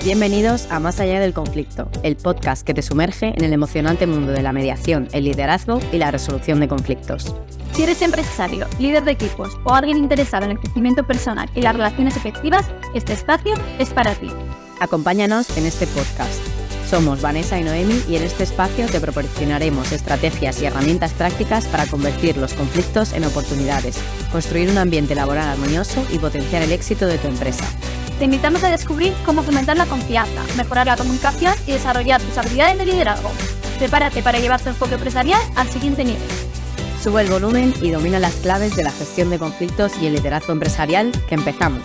Bienvenidos a Más allá del conflicto, el podcast que te sumerge en el emocionante mundo de la mediación, el liderazgo y la resolución de conflictos. Si eres empresario, líder de equipos o alguien interesado en el crecimiento personal y las relaciones efectivas, este espacio es para ti. Acompáñanos en este podcast. Somos Vanessa y Noemi y en este espacio te proporcionaremos estrategias y herramientas prácticas para convertir los conflictos en oportunidades, construir un ambiente laboral armonioso y potenciar el éxito de tu empresa. Te invitamos a descubrir cómo fomentar la confianza, mejorar la comunicación y desarrollar tus habilidades de liderazgo. Prepárate para llevar tu enfoque empresarial al siguiente nivel. Sube el volumen y domina las claves de la gestión de conflictos y el liderazgo empresarial, que empezamos.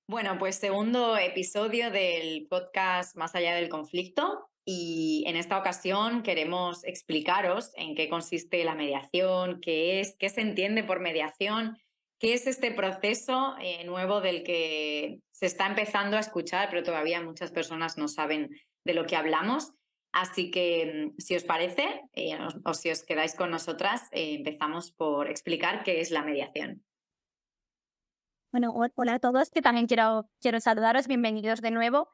Bueno, pues segundo episodio del podcast Más allá del conflicto. Y en esta ocasión queremos explicaros en qué consiste la mediación, qué se entiende por mediación, qué es este proceso nuevo del que se está empezando a escuchar, pero todavía muchas personas no saben de lo que hablamos. Así que, si os parece, o si os quedáis con nosotras, empezamos por explicar qué es la mediación. Bueno, hola a todos, que también quiero saludaros, bienvenidos de nuevo.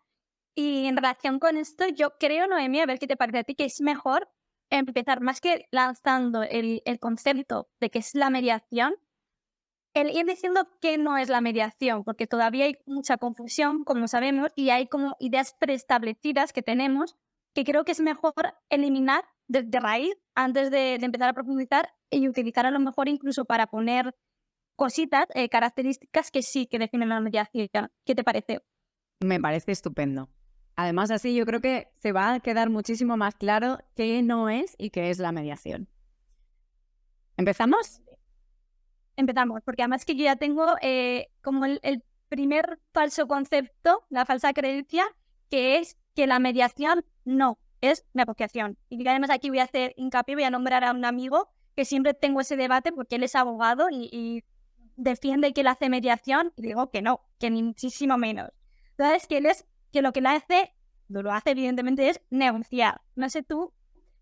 Y en relación con esto, yo creo, Noemi, a ver qué te parece a ti, que es mejor empezar más que lanzando el concepto de qué es la mediación, el ir diciendo qué no es la mediación, porque todavía hay mucha confusión, como sabemos, y hay como ideas preestablecidas que tenemos que creo que es mejor eliminar de raíz antes de empezar a profundizar y utilizar a lo mejor incluso para poner cositas, características que sí que definen la mediación. ¿Qué te parece? Me parece estupendo. Además, así yo creo que se va a quedar muchísimo más claro qué no es y qué es la mediación. ¿Empezamos? Empezamos, porque además que yo ya tengo como el primer falso concepto, la falsa creencia, que es que la mediación no es negociación. Y además aquí voy a hacer hincapié, voy a nombrar a un amigo que siempre tengo ese debate porque él es abogado y defiende que él hace mediación y digo que no, que ni muchísimo menos. Entonces, que lo que él hace, lo hace evidentemente, es negociar. No sé tú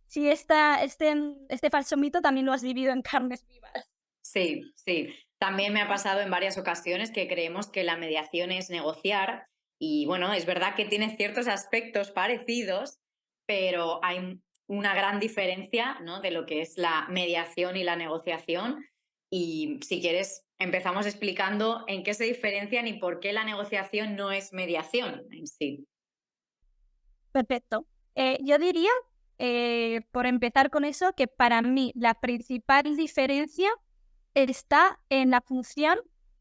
si este falso mito también lo has vivido en carnes vivas. Sí. También me ha pasado en varias ocasiones que creemos que la mediación es negociar y bueno, es verdad que tiene ciertos aspectos parecidos, pero hay una gran diferencia, ¿no?, de lo que es la mediación y la negociación. Y si quieres, empezamos explicando en qué se diferencian y por qué la negociación no es mediación en sí. Perfecto. Yo diría, por empezar con eso, que para mí la principal diferencia está en la función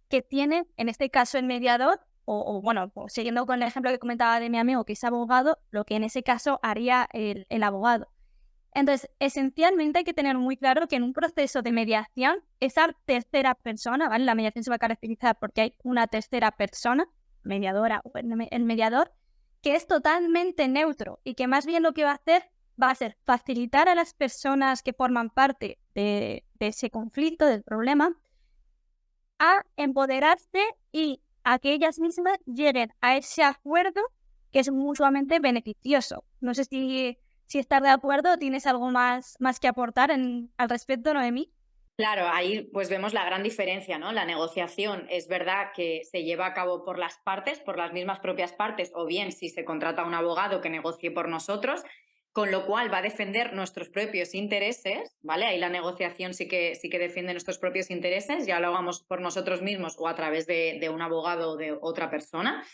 que tiene, en este caso, el mediador, bueno, siguiendo con el ejemplo que comentaba de mi amigo, que es abogado, lo que en ese caso haría el abogado. Entonces, esencialmente hay que tener muy claro que en un proceso de mediación, esa tercera persona, ¿vale? La mediación se va a caracterizar porque hay una tercera persona, mediadora o el mediador, que es totalmente neutro y que más bien lo que va a ser facilitar a las personas que forman parte de ese conflicto, del problema, a empoderarse y a que ellas mismas lleguen a ese acuerdo que es mutuamente beneficioso. No sé si estás de acuerdo o tienes algo más que aportar al respecto, Noemi. Claro, ahí pues vemos la gran diferencia, ¿no? La negociación es verdad que se lleva a cabo por las partes, por las mismas propias partes, o bien si se contrata a un abogado que negocie por nosotros, con lo cual va a defender nuestros propios intereses, ¿vale? Ahí la negociación sí que defiende nuestros propios intereses, ya lo hagamos por nosotros mismos o a través de un abogado o de otra persona.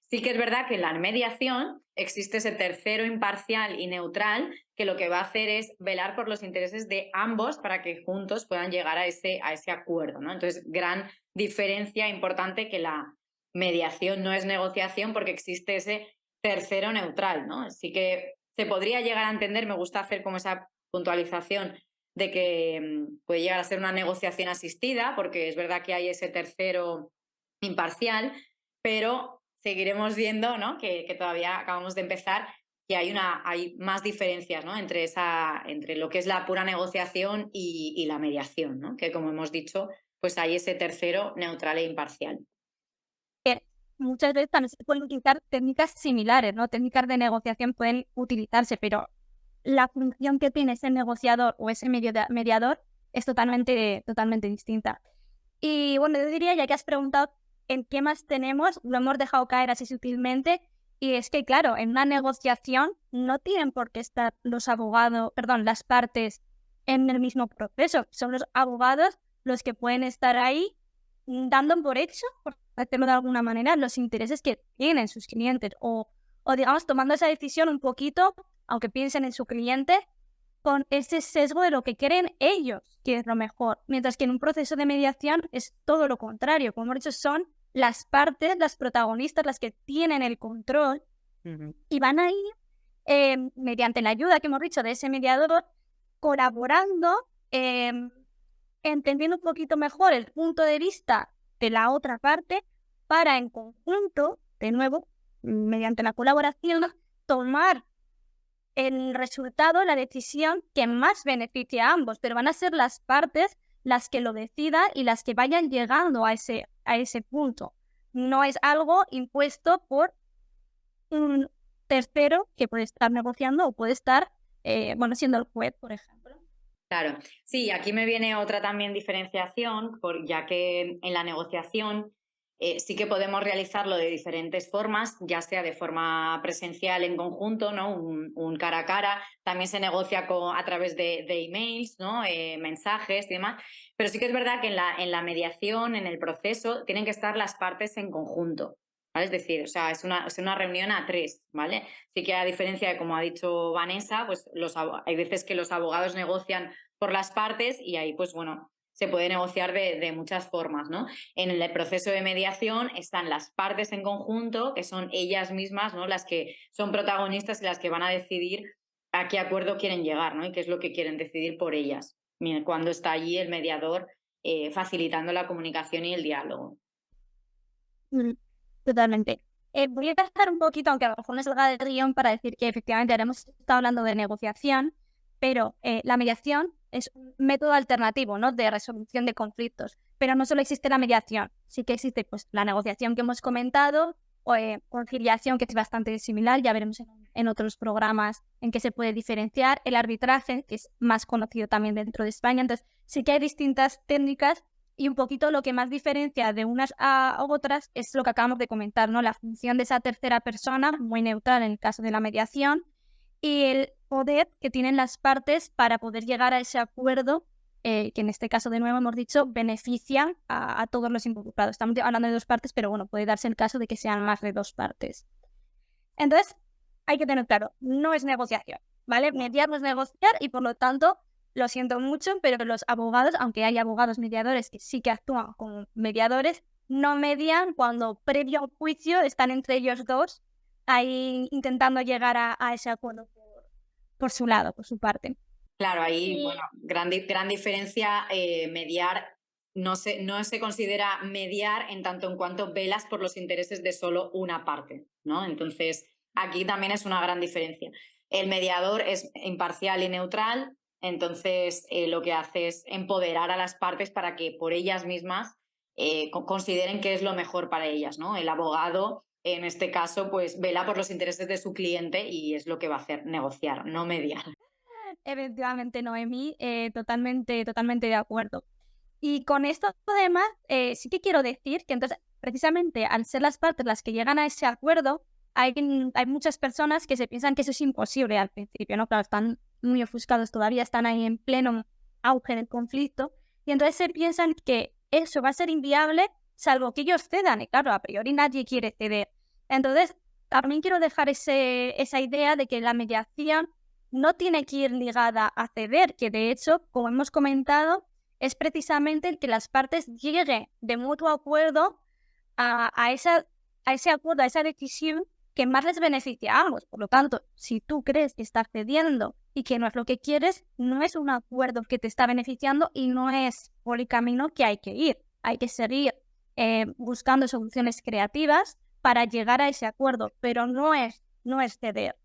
Sí que es verdad que en la mediación existe ese tercero imparcial y neutral que lo que va a hacer es velar por los intereses de ambos para que juntos puedan llegar a ese acuerdo, ¿no? Entonces, gran diferencia importante, que la mediación no es negociación porque existe ese tercero neutral, ¿no? Así que se podría llegar a entender, me gusta hacer como esa puntualización de que puede llegar a ser una negociación asistida, porque es verdad que hay ese tercero imparcial, pero seguiremos viendo, ¿no?, que todavía acabamos de empezar, que hay más diferencias, ¿no?, entre lo que es la pura negociación y la mediación, ¿no?, que como hemos dicho, pues hay ese tercero neutral e imparcial. Muchas veces también se pueden utilizar técnicas similares, ¿no? Técnicas de negociación pueden utilizarse, pero la función que tiene ese negociador o ese mediador es totalmente distinta. Y bueno, yo diría, ya que has preguntado en qué más tenemos, lo hemos dejado caer así sutilmente, y es que, claro, en una negociación no tienen por qué estar los abogados, perdón, las partes en el mismo proceso. Son los abogados los que pueden estar ahí dando por hecho, por hacerlo de alguna manera, los intereses que tienen sus clientes o digamos, tomando esa decisión un poquito, aunque piensen en su cliente, con ese sesgo de lo que creen ellos que es lo mejor. Mientras que en un proceso de mediación es todo lo contrario. Como hemos dicho, son las partes, las protagonistas, las que tienen el control y van a ir, mediante la ayuda que hemos dicho de ese mediador, colaborando, entendiendo un poquito mejor el punto de vista de la otra parte para en conjunto, de nuevo, mediante la colaboración, tomar el resultado, la decisión que más beneficie a ambos, pero van a ser las partes las que lo decidan y las que vayan llegando a ese punto. No es algo impuesto por un tercero que puede estar negociando o puede estar, siendo el juez, por ejemplo. Claro, sí, aquí me viene otra también diferenciación, ya que en la negociación sí que podemos realizarlo de diferentes formas, ya sea de forma presencial en conjunto, ¿no? Un cara a cara, también se negocia a través de emails, ¿no? Mensajes y demás, pero sí que es verdad que en la mediación, en el proceso, tienen que estar las partes en conjunto. ¿Vale? Es decir, o sea, es una reunión a tres, ¿vale? Sí que a diferencia de como ha dicho Vanessa, pues hay veces que los abogados negocian por las partes y ahí, pues bueno, se puede negociar de muchas formas, ¿no? En el proceso de mediación están las partes en conjunto, que son ellas mismas, ¿no? Las que son protagonistas y las que van a decidir a qué acuerdo quieren llegar, ¿no? Y qué es lo que quieren decidir por ellas, cuando está allí el mediador facilitando la comunicación y el diálogo. Totalmente. Voy a gastar un poquito, aunque a lo mejor me salga del guión, para decir que efectivamente ahora hemos estado hablando de negociación, pero la mediación es un método alternativo, ¿no? De resolución de conflictos. Pero no solo existe la mediación, sí que existe pues la negociación que hemos comentado, o conciliación, que es bastante similar, ya veremos en otros programas en qué se puede diferenciar, el arbitraje, que es más conocido también dentro de España. Entonces, sí que hay distintas técnicas y un poquito lo que más diferencia de unas a otras es lo que acabamos de comentar, ¿no? La función de esa tercera persona, muy neutral en el caso de la mediación, y el poder que tienen las partes para poder llegar a ese acuerdo, que en este caso, de nuevo, hemos dicho, beneficia a todos los involucrados. Estamos hablando de dos partes, pero bueno, puede darse el caso de que sean más de dos partes. Entonces, hay que tener claro, no es negociación, ¿vale? Mediar no es negociar y, por lo tanto, lo siento mucho, pero los abogados, aunque hay abogados mediadores que sí que actúan como mediadores, no median cuando previo a un juicio están entre ellos dos ahí intentando llegar a ese acuerdo por su lado, por su parte. Claro, ahí, bueno, gran diferencia, mediar, no se considera mediar en tanto en cuanto velas por los intereses de solo una parte, ¿no? Entonces, aquí también es una gran diferencia. El mediador es imparcial y neutral, entonces lo que hace es empoderar a las partes para que por ellas mismas consideren qué es lo mejor para ellas, ¿no? El abogado, en este caso, pues vela por los intereses de su cliente y es lo que va a hacer, negociar, no mediar. Efectivamente, Noemí, totalmente de acuerdo. Y con esto, además, sí que quiero decir que entonces, precisamente al ser las partes las que llegan a ese acuerdo, hay muchas personas que se piensan que eso es imposible al principio, ¿no? Claro, están muy ofuscados todavía, están ahí en pleno auge del conflicto, y entonces se piensan que eso va a ser inviable salvo que ellos cedan, y claro, a priori nadie quiere ceder. Entonces, también quiero dejar esa idea de que la mediación no tiene que ir ligada a ceder, que de hecho, como hemos comentado, es precisamente el que las partes lleguen de mutuo acuerdo a ese acuerdo, a esa decisión que más les beneficia a ambos. Por lo tanto, si tú crees que estás cediendo y que no es lo que quieres, no es un acuerdo que te está beneficiando y no es por el camino que hay que ir. Hay que seguir buscando soluciones creativas para llegar a ese acuerdo, pero no es ceder.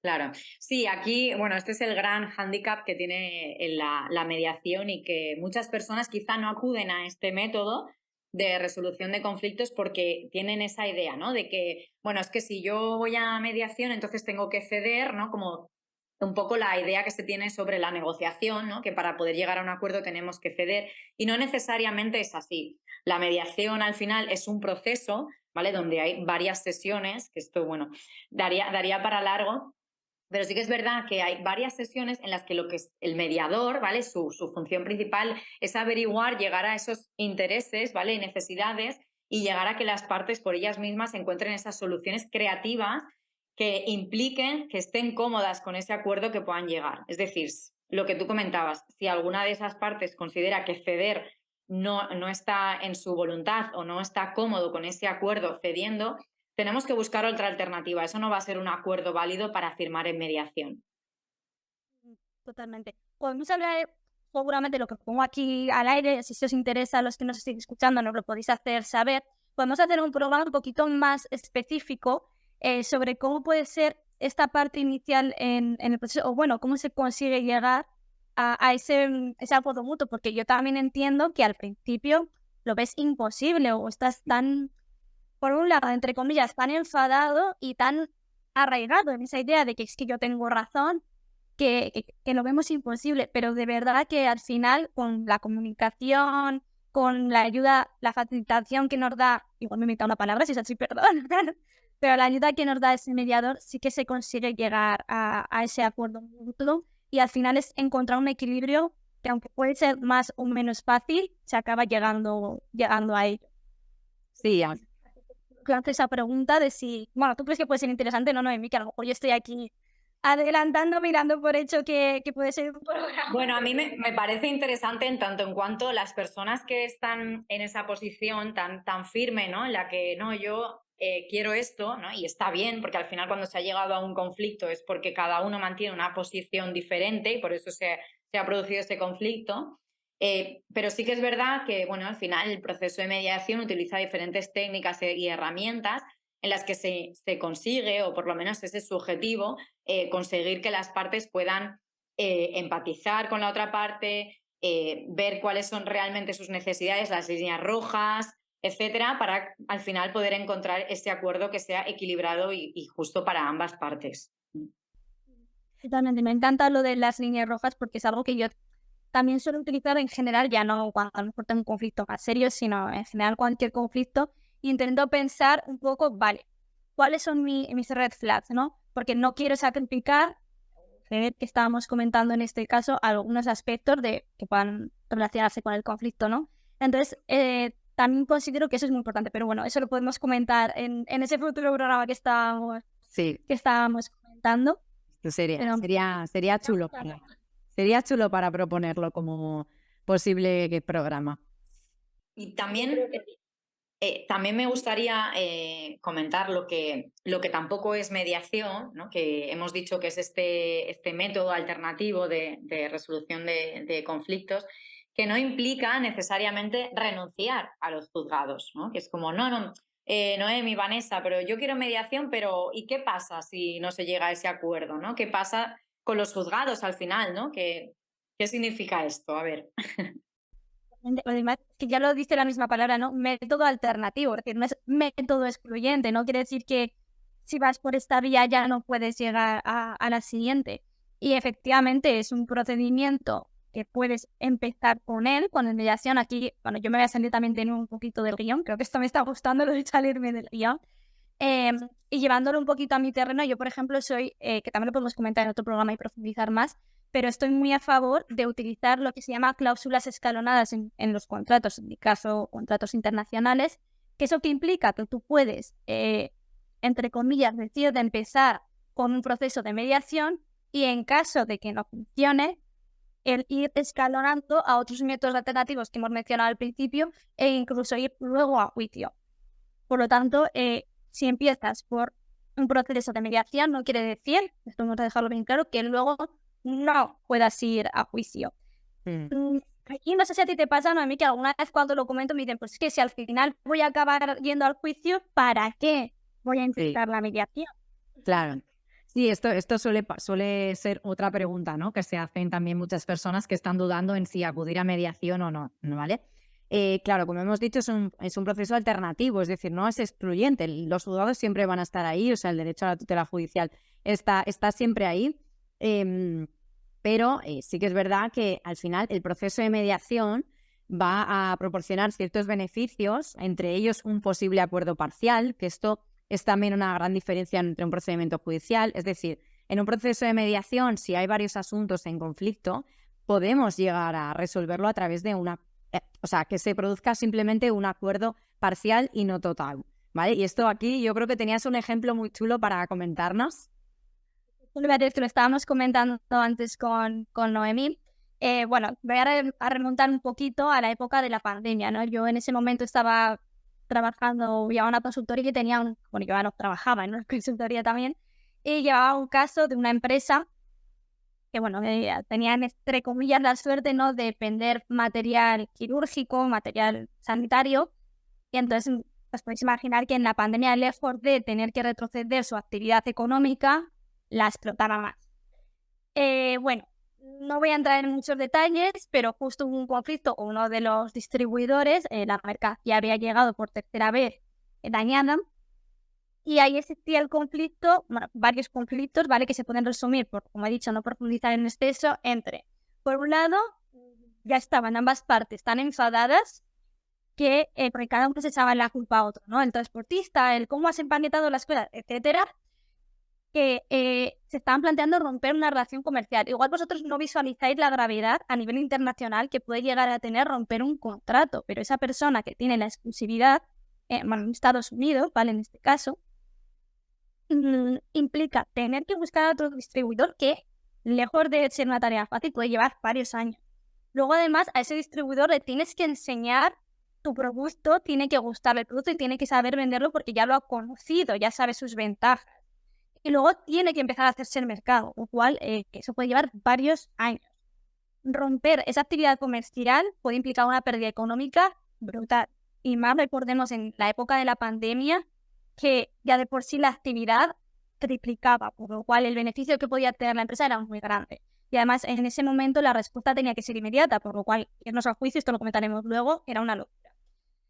Claro, sí, aquí, bueno, este es el gran hándicap que tiene la mediación y que muchas personas quizá no acuden a este método de resolución de conflictos porque tienen esa idea, ¿no? De que, bueno, es que si yo voy a mediación, entonces tengo que ceder, ¿no? Como un poco la idea que se tiene sobre la negociación, ¿no? Que para poder llegar a un acuerdo tenemos que ceder, y no necesariamente es así. La mediación al final es un proceso, ¿vale? Donde hay varias sesiones, que esto, bueno, daría para largo, pero sí que es verdad que hay varias sesiones en las que lo que es el mediador, ¿vale? Su función principal es averiguar, llegar a esos intereses, ¿vale? Y necesidades, y llegar a que las partes por ellas mismas encuentren esas soluciones creativas que impliquen que estén cómodas con ese acuerdo que puedan llegar. Es decir, lo que tú comentabas, si alguna de esas partes considera que ceder no está en su voluntad o no está cómodo con ese acuerdo cediendo, tenemos que buscar otra alternativa. Eso no va a ser un acuerdo válido para firmar en mediación. Totalmente. Podemos hablar seguramente lo que pongo aquí al aire, si os interesa, a los que nos estéis escuchando, nos lo podéis hacer saber. Podemos hacer un programa un poquito más específico sobre cómo puede ser esta parte inicial en el proceso, o bueno, cómo se consigue llegar a ese acuerdo mutuo, porque yo también entiendo que al principio lo ves imposible o estás tan, por un lado, entre comillas, tan enfadado y tan arraigado en esa idea de que es que yo tengo razón, que lo vemos imposible, pero de verdad que al final con la comunicación, con la ayuda, la facilitación que nos da, igual me he inventado una palabra, si es así, perdón, pero la ayuda que nos da ese mediador sí que se consigue llegar a ese acuerdo mutuo, y al final es encontrar un equilibrio que, aunque puede ser más o menos fácil, se acaba llegando a ello. Sí, Lanzo esa pregunta de si, bueno, ¿tú crees que puede ser interesante? No, Noemí, que a lo mejor yo estoy aquí adelantando, mirando por hecho que puede ser un programa. Bueno, a mí me parece interesante en tanto en cuanto las personas que están en esa posición tan firme, ¿no? En la que, no, yo quiero esto, ¿no? Y está bien, porque al final cuando se ha llegado a un conflicto es porque cada uno mantiene una posición diferente y por eso se ha producido ese conflicto. Pero sí que es verdad que, bueno, al final el proceso de mediación utiliza diferentes técnicas y herramientas en las que se consigue, o por lo menos ese es su objetivo, conseguir que las partes puedan empatizar con la otra parte, ver cuáles son realmente sus necesidades, las líneas rojas, etcétera, para al final poder encontrar ese acuerdo que sea equilibrado y justo para ambas partes. Totalmente, me encanta lo de las líneas rojas porque es algo que yo también suelo utilizar en general, ya no cuando a lo mejor tengo un conflicto más serio, sino en general cualquier conflicto. Intento pensar un poco, vale, ¿cuáles son mis red flags, no? Porque no quiero sacrificar, que estábamos comentando en este caso, algunos aspectos que puedan relacionarse con el conflicto, ¿no? Entonces, también considero que eso es muy importante, pero bueno, eso lo podemos comentar en ese futuro programa que estábamos comentando. Sería chulo. Sería chulo para proponerlo como posible programa. Y también me gustaría comentar lo que tampoco es mediación, ¿no? Que hemos dicho que es este método alternativo de resolución de conflictos, que no implica necesariamente renunciar a los juzgados, ¿no? Que es como, Noemi, Vanessa, pero yo quiero mediación, pero ¿y qué pasa si no se llega a ese acuerdo, ¿no? ¿Qué pasa con los juzgados al final, ¿no? ¿Qué significa esto? A ver. Además, que ya lo dice la misma palabra, ¿no? Método alternativo, es decir, no es método excluyente, no quiere decir que si vas por esta vía ya no puedes llegar a la siguiente. Y efectivamente es un procedimiento que puedes empezar con mediación. Aquí, bueno, yo me voy a salir también de un poquito del guión, creo que esto me está gustando, lo de salirme del guión. Y llevándolo un poquito a mi terreno, yo por ejemplo soy, que también lo podemos comentar en otro programa y profundizar más, pero estoy muy a favor de utilizar lo que se llama cláusulas escalonadas en los contratos, en mi caso, contratos internacionales, que eso que implica que tú puedes, entre comillas, decir de empezar con un proceso de mediación y en caso de que no funcione, el ir escalonando a otros métodos alternativos que hemos mencionado al principio e incluso ir luego a juicio. Por lo tanto, si empiezas por un proceso de mediación, no quiere decir, esto hemos de dejarlo bien claro, que luego no puedas ir a juicio. Aquí no sé si a ti te pasa, ¿no? A mí que alguna vez cuando lo comento me dicen, pues es que si al final voy a acabar yendo al juicio, ¿para qué voy a intentar la mediación? Claro. Sí, esto suele ser otra pregunta, ¿no? Que se hacen también muchas personas que están dudando en si acudir a mediación o no, ¿vale? Claro, como hemos dicho, es un proceso alternativo, es decir, no es excluyente. Los juzgados siempre van a estar ahí, o sea, el derecho a la tutela judicial está siempre ahí. Pero sí que es verdad que al final el proceso de mediación va a proporcionar ciertos beneficios, entre ellos un posible acuerdo parcial, que esto es también una gran diferencia entre un procedimiento judicial. Es decir, en un proceso de mediación, si hay varios asuntos en conflicto, podemos llegar a resolverlo a través de o sea, que se produzca simplemente un acuerdo parcial y no total, ¿vale? Y esto aquí yo creo que tenías un ejemplo muy chulo para comentarnos. Que lo estábamos comentando antes con Noemí. Bueno, voy a remontar un poquito a la época de la pandemia, ¿no? Yo en ese momento estaba trabajando, llevaba una consultoría y bueno, yo ya no trabajaba en una consultoría también, y llevaba un caso de una empresa que, bueno, tenían, entre comillas, la suerte, ¿no?, de vender material quirúrgico, material sanitario, y entonces, pues podéis imaginar que en la pandemia, lejos de tener que retroceder su actividad económica, la explotaba más. Bueno, no voy a entrar en muchos detalles, pero justo hubo un conflicto con uno de los distribuidores, la mercancía había llegado por tercera vez dañada, y ahí existía el conflicto, bueno, varios conflictos, ¿vale?, que se pueden resumir, por, como he dicho, no profundizar en exceso, entre, por un lado, ya estaban ambas partes tan enfadadas que porque cada uno se echaba la culpa a otro, ¿no? El transportista, el cómo has empaquetado las cosas, etcétera, que se estaban planteando romper una relación comercial. Igual vosotros no visualizáis la gravedad a nivel internacional que puede llegar a tener romper un contrato, pero esa persona que tiene la exclusividad, bueno, en Estados Unidos, ¿vale?, en este caso, implica tener que buscar a otro distribuidor que, lejos de ser una tarea fácil, puede llevar varios años. Luego, además, a ese distribuidor le tienes que enseñar tu producto, tiene que gustarle el producto y tiene que saber venderlo porque ya lo ha conocido, ya sabe sus ventajas. Y luego tiene que empezar a hacerse el mercado, lo cual que eso puede llevar varios años. Romper esa actividad comercial puede implicar una pérdida económica brutal. Y más recordemos en la época de la pandemia que ya de por sí la actividad triplicaba, por lo cual el beneficio que podía tener la empresa era muy grande. Y además en ese momento la respuesta tenía que ser inmediata, por lo cual irnos al juicio, esto lo comentaremos luego, era una locura.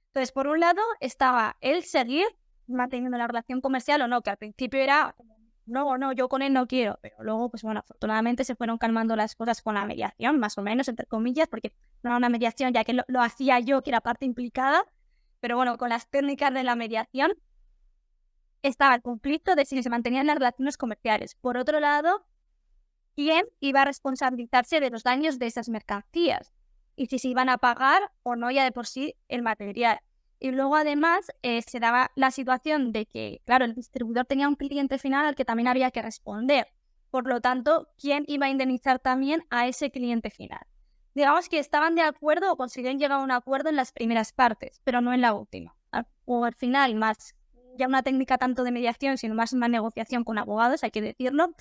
Entonces, por un lado estaba el seguir manteniendo la relación comercial o no, que al principio era no, yo con él no quiero, pero luego, pues bueno, afortunadamente se fueron calmando las cosas con la mediación, más o menos, entre comillas, porque no era una mediación, ya que lo hacía yo, que era parte implicada, pero bueno, con las técnicas de la mediación estaba el conflicto de si se mantenían las relaciones comerciales. Por otro lado, quién iba a responsabilizarse de los daños de esas mercancías y si se iban a pagar o no ya de por sí el material. Y luego, además, se daba la situación de que, claro, el distribuidor tenía un cliente final al que también había que responder. Por lo tanto, ¿quién iba a indemnizar también a ese cliente final? Digamos que estaban de acuerdo o consiguieron llegar a un acuerdo en las primeras partes, pero no en la última. O al final, más ya una técnica tanto de mediación, sino más una negociación con abogados, hay que decirlo.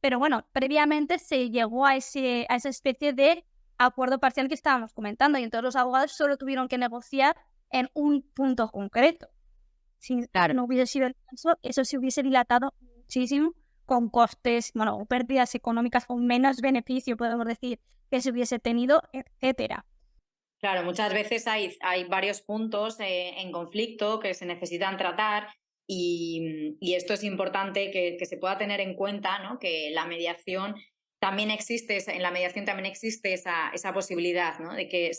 Pero bueno, previamente se llegó a esa especie de acuerdo parcial que estábamos comentando y entonces los abogados solo tuvieron que negociar en un punto concreto. Si no hubiese sido el caso, eso se hubiese dilatado muchísimo con costes, bueno, pérdidas económicas con menos beneficio, podemos decir, que se hubiese tenido, etcétera. Claro, muchas veces hay varios puntos en conflicto que se necesitan tratar y esto es importante que se pueda tener en cuenta, ¿no? Que la mediación también existe, en la mediación también existe esa posibilidad, ¿no?, de que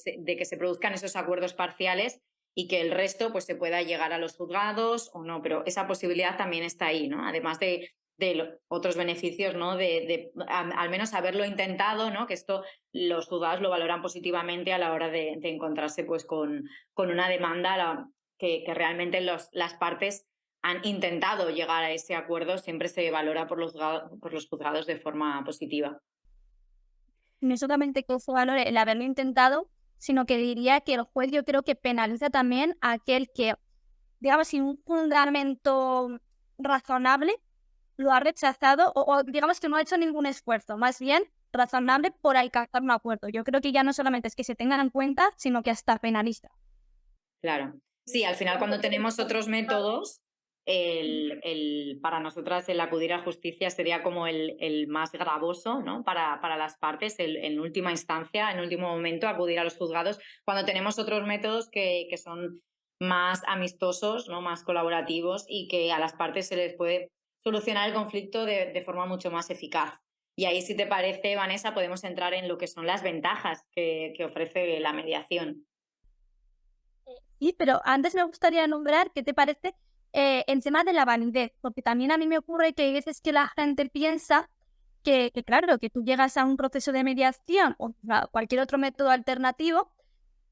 se produzcan esos acuerdos parciales y que el resto pues se pueda llegar a los juzgados o no, pero esa posibilidad también está ahí, ¿no? Además de otros beneficios, ¿no?, al menos haberlo intentado, ¿no?, que esto los juzgados lo valoran positivamente a la hora de encontrarse pues con una demanda que realmente las partes han intentado llegar a ese acuerdo, siempre se valora por los juzgados de forma positiva. No solamente que se valore el haberlo intentado, sino que diría que el juez yo creo que penaliza también a aquel que, digamos, sin un fundamento razonable, lo ha rechazado o digamos que no ha hecho ningún esfuerzo, más bien razonable por alcanzar un acuerdo. Yo creo que ya no solamente es que se tengan en cuenta, sino que hasta penaliza. Claro. Sí, al final cuando tenemos otros métodos, para nosotras el acudir a justicia sería como el más gravoso, ¿no?, para las partes, en última instancia, en último momento, acudir a los juzgados, cuando tenemos otros métodos que son más amistosos, ¿no?, más colaborativos y que a las partes se les puede solucionar el conflicto de forma mucho más eficaz. Y ahí, si te parece, Vanessa, podemos entrar en lo que son las ventajas que ofrece la mediación. Sí, pero antes me gustaría nombrar qué te parece el tema de la validez, porque también a mí me ocurre que hay veces que la gente piensa que claro, que tú llegas a un proceso de mediación o a cualquier otro método alternativo,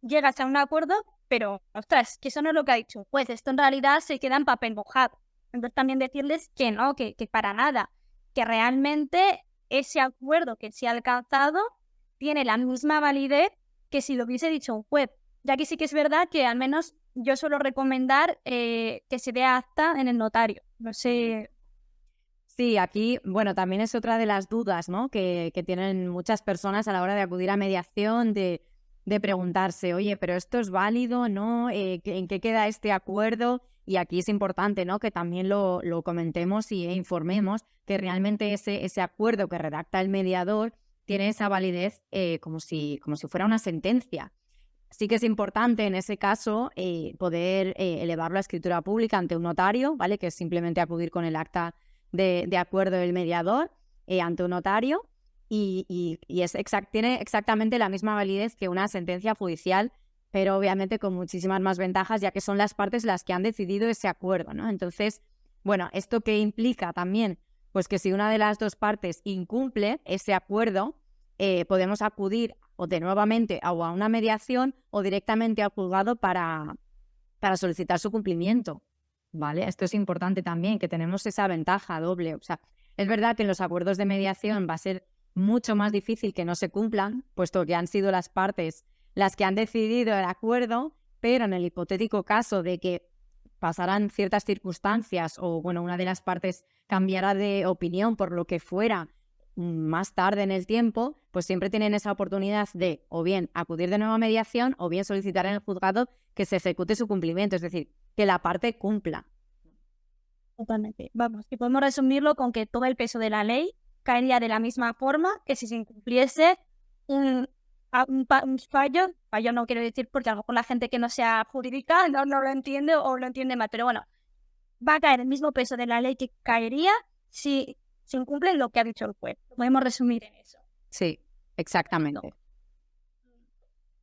llegas a un acuerdo, pero ostras, que eso no es lo que ha dicho, pues esto en realidad se queda en papel mojado. Entonces también decirles que no, que para nada, que realmente ese acuerdo que se ha alcanzado tiene la misma validez que si lo hubiese dicho un juez. Ya que sí que es verdad que al menos yo suelo recomendar que se dé acta en el notario. No sé. Sí, aquí, bueno, también es otra de las dudas, ¿no? que tienen muchas personas a la hora de acudir a mediación, de preguntarse, oye, pero ¿esto es válido, no? ¿En qué queda este acuerdo? Y aquí es importante, ¿no? Que también lo comentemos y informemos que realmente ese acuerdo que redacta el mediador tiene esa validez como si fuera una sentencia. Sí que es importante en ese caso poder elevarlo a escritura pública ante un notario, ¿vale? Que es simplemente acudir con el acta de acuerdo del mediador ante un notario y tiene exactamente la misma validez que una sentencia judicial, pero obviamente con muchísimas más ventajas, ya que son las partes las que han decidido ese acuerdo, ¿no? Entonces, bueno, ¿esto qué implica también? Pues que si una de las dos partes incumple ese acuerdo, podemos acudir o de nuevamente o a una mediación o directamente al juzgado para solicitar su cumplimiento, ¿vale? Esto es importante también, que tenemos esa ventaja doble. O sea, es verdad que en los acuerdos de mediación va a ser mucho más difícil que no se cumplan, puesto que han sido las partes las que han decidido el acuerdo, pero en el hipotético caso de que pasaran ciertas circunstancias o, bueno, una de las partes cambiara de opinión por lo que fuera más tarde en el tiempo, pues siempre tienen esa oportunidad de o bien acudir de nuevo a mediación o bien solicitar en el juzgado que se ejecute su cumplimiento, es decir, que la parte cumpla. Totalmente. Vamos, que podemos resumirlo con que todo el peso de la ley caería de la misma forma que si se incumpliese un fallo no quiero decir porque a lo mejor la gente que no sea jurídica no lo entiende o lo entiende mal, pero bueno, va a caer el mismo peso de la ley que caería si se incumple lo que ha dicho el juez. Lo podemos resumir en eso. Sí, exactamente.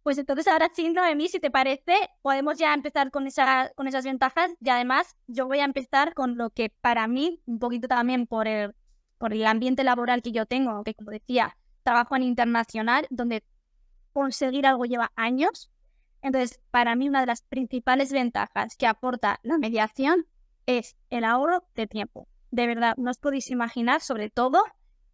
Pues entonces ahora sí, Noemí, si te parece, podemos ya empezar con esas ventajas y además yo voy a empezar con lo que para mí, un poquito también por el ambiente laboral que yo tengo, que como decía, trabajo en internacional, donde conseguir algo lleva años. Entonces, para mí una de las principales ventajas que aporta la mediación es el ahorro de tiempo. De verdad, no os podéis imaginar, sobre todo,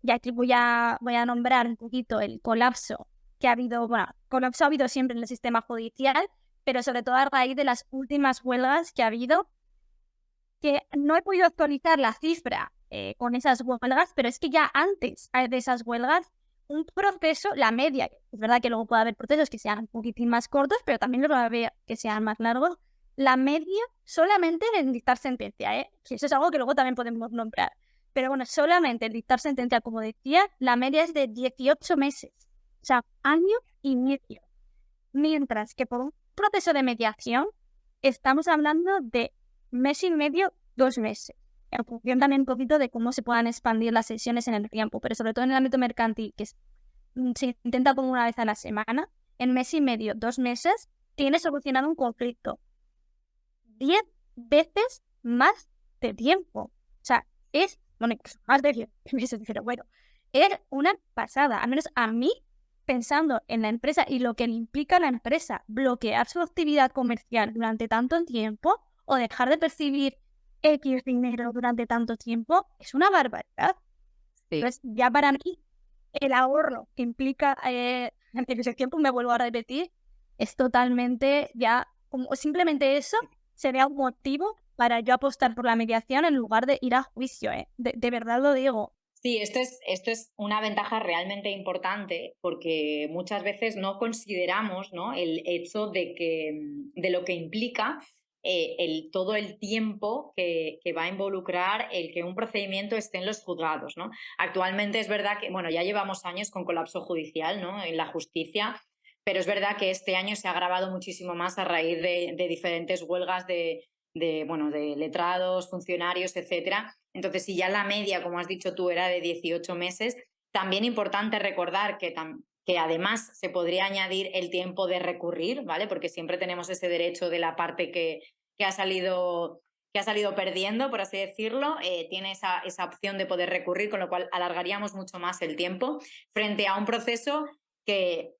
y aquí voy a nombrar un poquito el colapso que ha habido, bueno, colapso ha habido siempre en el sistema judicial, pero sobre todo a raíz de las últimas huelgas que ha habido, que no he podido actualizar la cifra con esas huelgas, pero es que ya antes de esas huelgas, un proceso, la media, es verdad que luego puede haber procesos que sean un poquitín más cortos, pero también los va a haber que sean más largos, la media solamente en dictar sentencia, que eso es algo que luego también podemos nombrar. Pero bueno, solamente en dictar sentencia, como decía, la media es de 18 meses. O sea, año y medio. Mientras que por un proceso de mediación estamos hablando de mes y medio, 2 meses. En función también un poquito de cómo se puedan expandir las sesiones en el tiempo, pero sobre todo en el ámbito mercantil, que se intenta como una vez a la semana, en mes y medio, 2 meses, tienes solucionado un conflicto. 10 veces más de tiempo. O sea, es, bueno, incluso más de 10 meses, pero bueno, es una pasada. Al menos a mí, pensando en la empresa y lo que le implica a la empresa bloquear su actividad comercial durante tanto tiempo o dejar de percibir X dinero durante tanto tiempo, es una barbaridad. Sí. Entonces, ya para mí, el ahorro que implica en ese tiempo, me vuelvo a repetir, es totalmente ya, como simplemente eso sería un motivo para yo apostar por la mediación en lugar de ir a juicio, de verdad lo digo. Sí, esto es una ventaja realmente importante porque muchas veces no consideramos, ¿no?, el hecho de lo que implica todo el tiempo que va a involucrar el que un procedimiento esté en los juzgados, ¿no? Actualmente es verdad que, bueno, ya llevamos años con colapso judicial, ¿no?, en la justicia, pero es verdad que este año se ha agravado muchísimo más a raíz de diferentes huelgas de letrados, funcionarios, etcétera. Entonces, si ya la media, como has dicho tú, era de 18 meses, También importante recordar que además se podría añadir el tiempo de recurrir, ¿vale? Porque siempre tenemos ese derecho de la parte que ha salido perdiendo, por así decirlo, tiene esa opción de poder recurrir, con lo cual alargaríamos mucho más el tiempo frente a un proceso que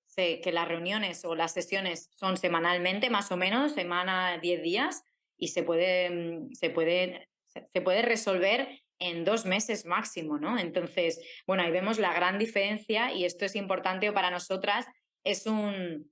las reuniones o las sesiones son semanalmente, más o menos, semana, 10 días, y se puede resolver en 2 meses máximo, ¿no? Entonces, bueno, ahí vemos la gran diferencia, y esto es importante para nosotras, es un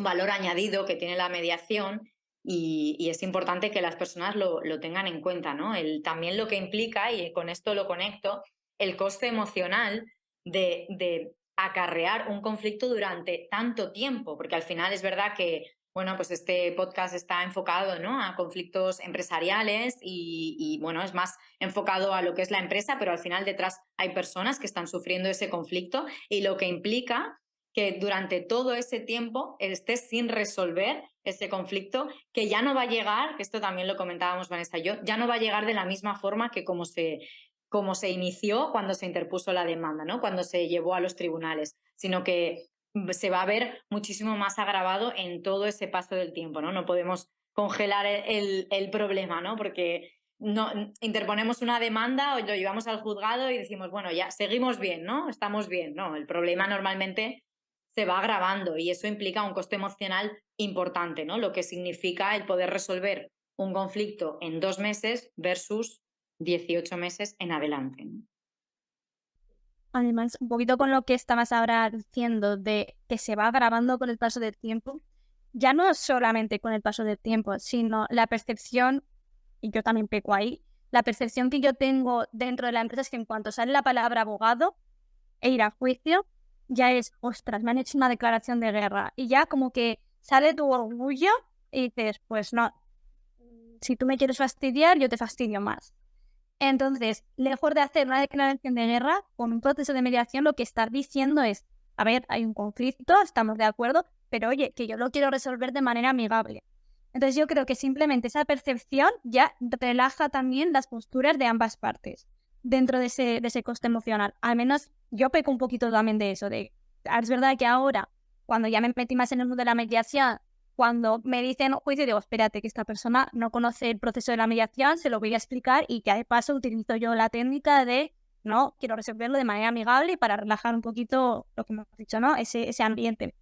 valor añadido que tiene la mediación, y es importante que las personas lo tengan en cuenta, ¿no? También lo que implica, y con esto lo conecto, el coste emocional de acarrear un conflicto durante tanto tiempo, porque al final es verdad que, bueno, pues este podcast está enfocado, ¿no?, a conflictos empresariales y bueno, es más enfocado a lo que es la empresa, pero al final detrás hay personas que están sufriendo ese conflicto, y lo que implica que durante todo ese tiempo estés sin resolver ese conflicto, que ya no va a llegar, que esto también lo comentábamos Vanessa y yo, ya no va a llegar de la misma forma que como se inició cuando se interpuso la demanda, ¿no?, cuando se llevó a los tribunales, sino que se va a ver muchísimo más agravado en todo ese paso del tiempo, ¿no? No podemos congelar el problema, ¿no? Porque no interponemos una demanda o lo llevamos al juzgado y decimos, bueno, ya seguimos bien, ¿no? Estamos bien. No, el problema normalmente se va agravando, y eso implica un coste emocional importante, ¿no? Lo que significa el poder resolver un conflicto en 2 meses versus 18 meses en adelante, ¿no? Además, un poquito con lo que estabas ahora diciendo de que se va agravando con el paso del tiempo, ya no solamente con el paso del tiempo, sino la percepción, y yo también peco ahí, la percepción que yo tengo dentro de la empresa es que en cuanto sale la palabra abogado e ir a juicio, ya es, ostras, me han hecho una declaración de guerra, y ya como que sale tu orgullo y dices, pues no, si tú me quieres fastidiar, yo te fastidio más. Entonces, lejos de hacer una declaración de guerra, con un proceso de mediación lo que estás diciendo es, a ver, hay un conflicto, estamos de acuerdo, pero oye, que yo lo quiero resolver de manera amigable. Entonces yo creo que simplemente esa percepción ya relaja también las posturas de ambas partes dentro de ese coste emocional. Al menos yo peco un poquito también de eso, es verdad que ahora, cuando ya me metí más en el mundo de la mediación, cuando me dicen juicio, digo, espérate, que esta persona no conoce el proceso de la mediación, se lo voy a explicar, y ya de paso utilizo yo la técnica de, no, quiero resolverlo de manera amigable y para relajar un poquito lo que hemos dicho, ¿no? Ese ambiente.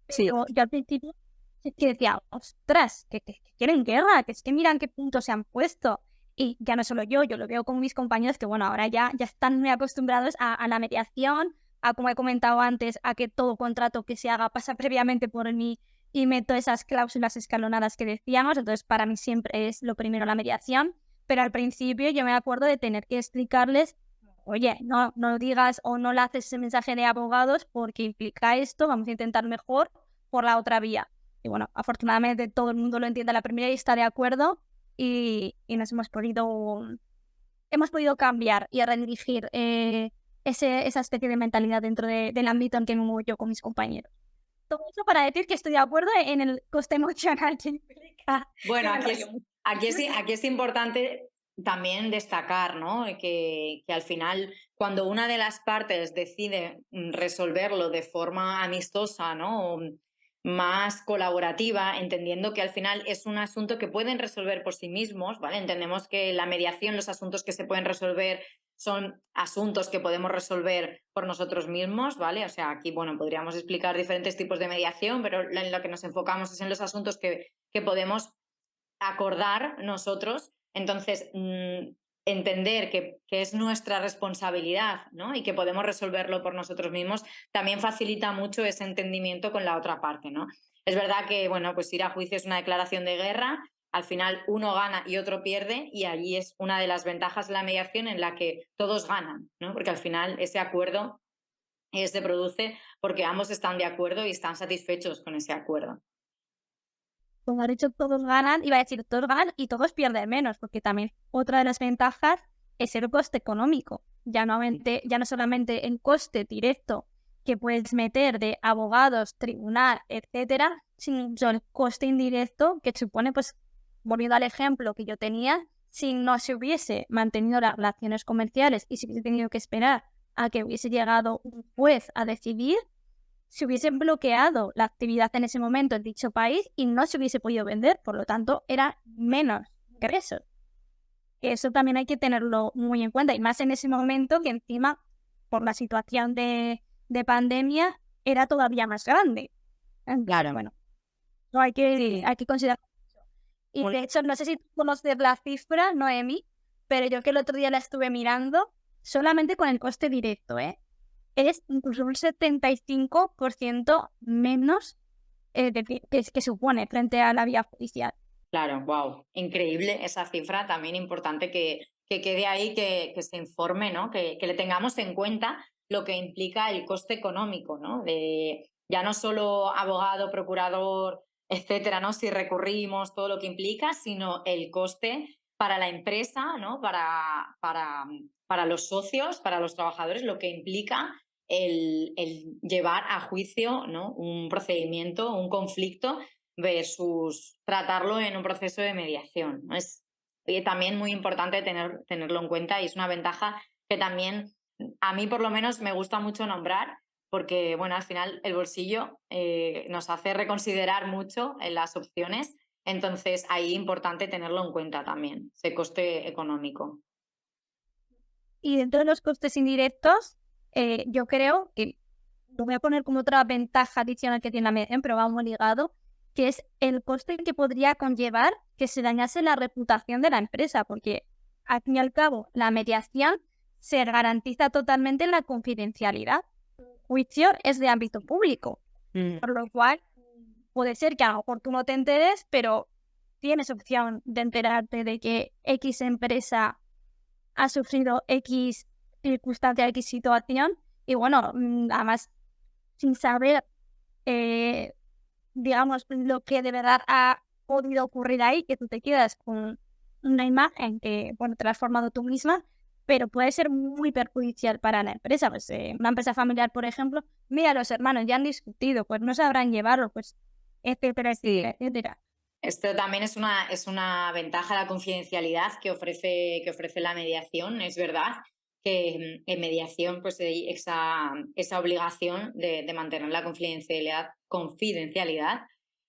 Sí. Pero yo al principio es que decía, ostras, que quieren guerra, que es que miran qué puntos se han puesto. Y ya no solo yo lo veo con mis compañeros que, bueno, ahora ya están muy acostumbrados a la mediación, a, como he comentado antes, a que todo contrato que se haga pasa previamente por mí y meto esas cláusulas escalonadas que decíamos. Entonces, para mí siempre es lo primero la mediación, pero al principio yo me acuerdo de tener que explicarles, oye, no digas o no le haces ese mensaje de abogados porque implica esto, vamos a intentar mejor por la otra vía. Y bueno, afortunadamente todo el mundo lo entiende a la primera y está de acuerdo, y nos hemos podido cambiar y redirigir esa especie de mentalidad dentro del ámbito en que me muevo yo con mis compañeros. Todo eso para decir que estoy de acuerdo en el coste emocional que implica. Bueno, aquí es importante también destacar, ¿no?, que al final, cuando una de las partes decide resolverlo de forma amistosa, ¿no?, o más colaborativa, entendiendo que al final es un asunto que pueden resolver por sí mismos, ¿vale? Entendemos que la mediación, los asuntos que se pueden resolver son asuntos que podemos resolver por nosotros mismos, ¿vale? O sea, aquí, bueno, podríamos explicar diferentes tipos de mediación, pero en lo que nos enfocamos es en los asuntos que podemos acordar nosotros. Entonces, entender que es nuestra responsabilidad, ¿no?, y que podemos resolverlo por nosotros mismos, también facilita mucho ese entendimiento con la otra parte, ¿no? Es verdad que, bueno, pues ir a juicio es una declaración de guerra, al final uno gana y otro pierde, y allí es una de las ventajas de la mediación en la que todos ganan, ¿no? Porque al final ese acuerdo se produce porque ambos están de acuerdo y están satisfechos con ese acuerdo. Como ha dicho, todos ganan, iba a decir todos ganan y todos pierden menos, porque también otra de las ventajas es el coste económico. Ya no solamente el coste directo que puedes meter de abogados, tribunal, etcétera, sino el coste indirecto que supone, pues, volviendo al ejemplo que yo tenía, si no se hubiese mantenido las relaciones comerciales y si hubiese tenido que esperar a que hubiese llegado un juez a decidir, se hubiese bloqueado la actividad en ese momento en dicho país y no se hubiese podido vender, por lo tanto, era menos ingresos. Eso también hay que tenerlo muy en cuenta, y más en ese momento que encima, por la situación de pandemia, era todavía más grande. Claro. Bueno, no hay que considerar. Y de hecho, no sé si tú conoces la cifra, Noemi, pero yo que el otro día la estuve mirando, solamente con el coste directo, es incluso un 75% menos que supone frente a la vía judicial. Claro, wow, increíble esa cifra, también importante que quede ahí, que se informe, ¿no? Que le tengamos en cuenta lo que implica el coste económico, ¿no? De ya no solo abogado, procurador, etcétera, ¿no? Si recurrimos, todo lo que implica, sino el coste para la empresa, ¿no? Para los socios, para los trabajadores, lo que implica el llevar a juicio, ¿no? Un procedimiento, un conflicto, versus tratarlo en un proceso de mediación, ¿no? Es también muy importante tenerlo en cuenta, y es una ventaja que también a mí por lo menos me gusta mucho nombrar, porque bueno, al final el bolsillo nos hace reconsiderar mucho en las opciones, entonces ahí es importante tenerlo en cuenta también, ese coste económico. Y dentro de los costes indirectos, yo creo que lo voy a poner como otra ventaja adicional que tiene la mediación, pero va muy ligado, que es el coste que podría conllevar que se dañase la reputación de la empresa, porque al fin y al cabo la mediación se garantiza totalmente la confidencialidad. Un juicio es de ámbito público, por lo cual puede ser que a lo mejor tú no te enteres, pero tienes opción de enterarte de que X empresa ha sufrido X circunstancia, X situación, y bueno, además sin saber digamos, lo que de verdad ha podido ocurrir ahí, que tú te quedas con una imagen que, bueno, te la has formado tú misma, pero puede ser muy perjudicial para la empresa. Pues una empresa familiar, por ejemplo, mira, los hermanos ya han discutido, pues no sabrán llevarlo, pues, etcétera, etcétera, etcétera. Esto también es una ventaja, la confidencialidad que ofrece la mediación. Es verdad que en mediación pues hay esa obligación de mantener la confidencialidad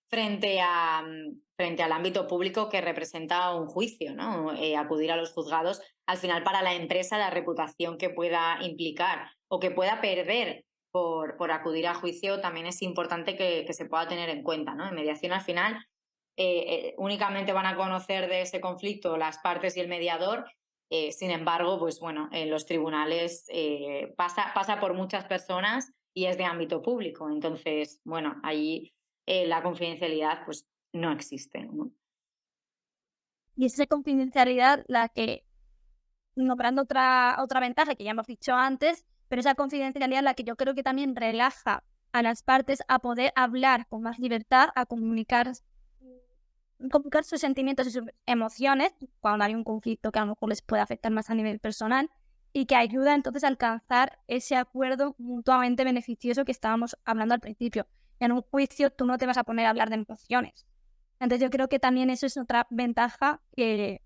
frente al ámbito público que representa un juicio, ¿no? Acudir a los juzgados, al final para la empresa, la reputación que pueda implicar o que pueda perder por acudir a juicio también es importante que se pueda tener en cuenta, ¿no? En mediación al final únicamente van a conocer de ese conflicto las partes y el mediador. Sin embargo, pues bueno, en los tribunales pasa por muchas personas y es de ámbito público. Entonces, bueno, ahí la confidencialidad pues no existe, ¿no? Y esa confidencialidad la que, nombrando otra ventaja que ya hemos dicho antes, pero esa confidencialidad la que yo creo que también relaja a las partes a poder hablar con más libertad, a comunicar sus sentimientos y sus emociones cuando hay un conflicto que a lo mejor les puede afectar más a nivel personal, y que ayuda entonces a alcanzar ese acuerdo mutuamente beneficioso que estábamos hablando al principio. En un juicio tú no te vas a poner a hablar de emociones. Entonces yo creo que también eso es otra ventaja que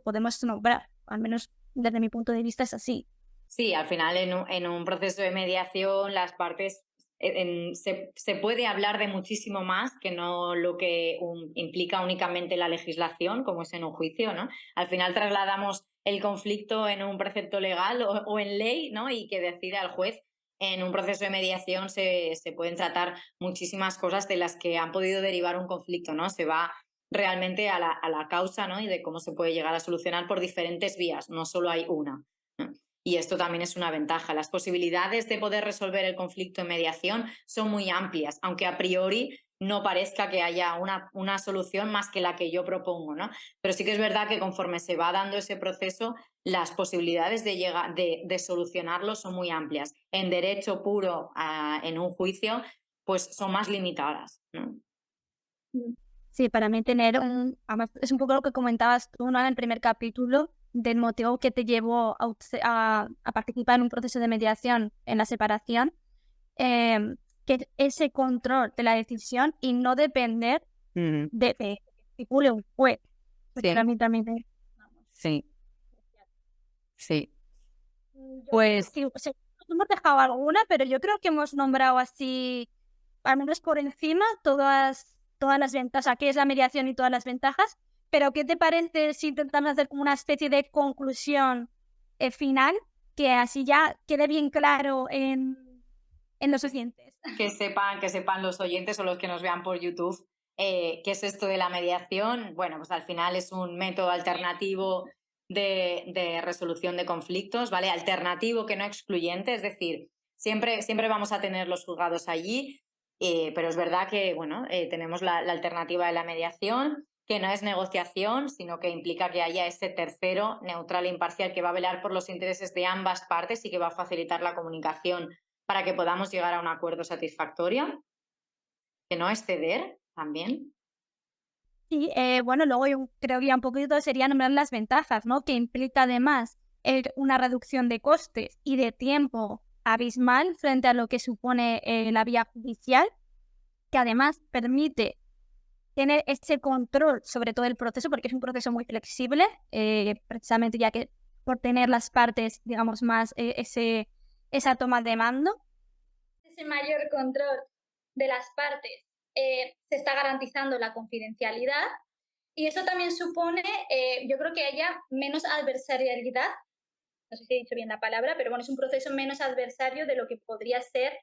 podemos nombrar, al menos desde mi punto de vista es así. Sí, al final en un proceso de mediación las partes se puede hablar de muchísimo más que no lo que implica únicamente la legislación, como es en un juicio, ¿no? Al final trasladamos el conflicto en un precepto legal o en ley, ¿no? Y que decida el juez. En un proceso de mediación se pueden tratar muchísimas cosas de las que han podido derivar un conflicto, ¿no? Se va realmente a la causa, ¿no? Y de cómo se puede llegar a solucionar por diferentes vías, no solo hay una, ¿no? Y esto también es una ventaja. Las posibilidades de poder resolver el conflicto en mediación son muy amplias, aunque a priori no parezca que haya una solución más que la que yo propongo, ¿no? Pero sí que es verdad que conforme se va dando ese proceso, las posibilidades de solucionarlo son muy amplias. En derecho puro, en un juicio, pues son más limitadas, ¿no? Sí, para mí además, es un poco lo que comentabas tú, ¿no? En el primer capítulo, del motivo que te llevó a participar en un proceso de mediación en la separación, que ese control de la decisión y no depender de que estipule un juez. Sí. Para mí también Sí. Sí. Yo Pues creo que hemos dejado alguna, pero yo creo que hemos nombrado así, al menos por encima, todas las ventajas, o sea, qué es la mediación y todas las ventajas. Pero ¿qué te parece si intentamos hacer como una especie de conclusión final, que así ya quede bien claro en los oyentes? Que sepan los oyentes o los que nos vean por YouTube qué es esto de la mediación. Bueno, pues al final es un método alternativo de resolución de conflictos, ¿vale? Alternativo, que no excluyente, es decir, siempre vamos a tener los juzgados allí, pero es verdad que, bueno, tenemos la alternativa de la mediación, que no es negociación, sino que implica que haya ese tercero neutral e imparcial que va a velar por los intereses de ambas partes y que va a facilitar la comunicación para que podamos llegar a un acuerdo satisfactorio, que no es ceder también. Y bueno, luego yo creo que ya un poquito sería nombrar las ventajas, ¿no? Que implica además una reducción de costes y de tiempo abismal frente a lo que supone la vía judicial, que además permite tener ese control sobre todo el proceso, porque es un proceso muy flexible, precisamente ya que por tener las partes, digamos, más esa toma de mando. Ese mayor control de las partes se está garantizando la confidencialidad y eso también supone, yo creo que haya menos adversarialidad, no sé si he dicho bien la palabra, pero bueno, es un proceso menos adversario de lo que podría ser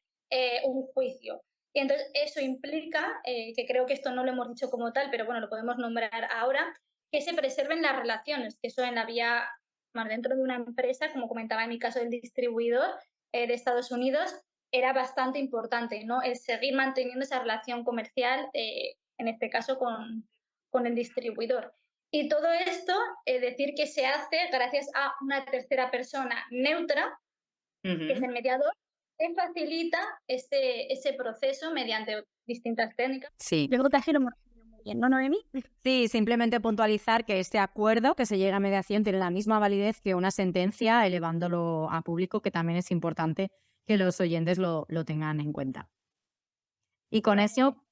un juicio. Y entonces eso implica, que creo que esto no lo hemos dicho como tal, pero bueno, lo podemos nombrar ahora, que se preserven las relaciones, que eso en la vía, más dentro de una empresa, como comentaba en mi caso del distribuidor de Estados Unidos, era bastante importante, ¿no? El seguir manteniendo esa relación comercial, en este caso con el distribuidor. Y todo esto, decir que se hace gracias a una tercera persona neutra, que es el mediador, que facilita ese proceso mediante distintas técnicas. Sí. Yo creo que así lo hemos hecho muy bien, ¿no, Noemi? Sí, simplemente puntualizar que este acuerdo que se llega a mediación tiene la misma validez que una sentencia, elevándolo a público, que también es importante que los oyentes lo tengan en cuenta. Y con eso,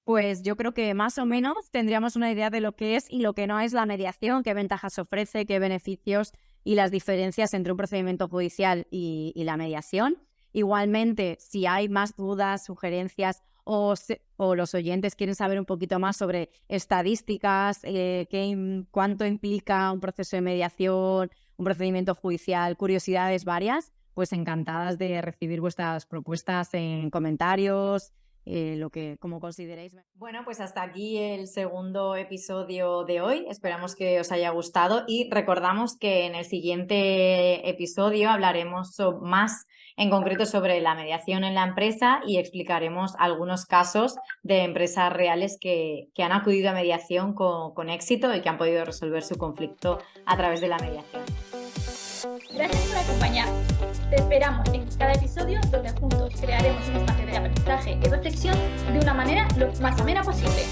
pues yo creo que más o menos tendríamos una idea de lo que es y lo que no es la mediación, qué ventajas ofrece, qué beneficios y las diferencias entre un procedimiento judicial y la mediación. Igualmente, si hay más dudas, sugerencias o los oyentes quieren saber un poquito más sobre estadísticas, cuánto implica un proceso de mediación, un procedimiento judicial, curiosidades varias, pues encantadas de recibir vuestras propuestas en comentarios, como consideréis. Bueno, pues hasta aquí el segundo episodio de hoy. Esperamos que os haya gustado y recordamos que en el siguiente episodio hablaremos más en concreto sobre la mediación en la empresa y explicaremos algunos casos de empresas reales que han acudido a mediación con éxito y que han podido resolver su conflicto a través de la mediación. Gracias por acompañarnos. Te esperamos en cada episodio donde juntos crearemos un espacio de aprendizaje y reflexión de una manera lo más amena posible.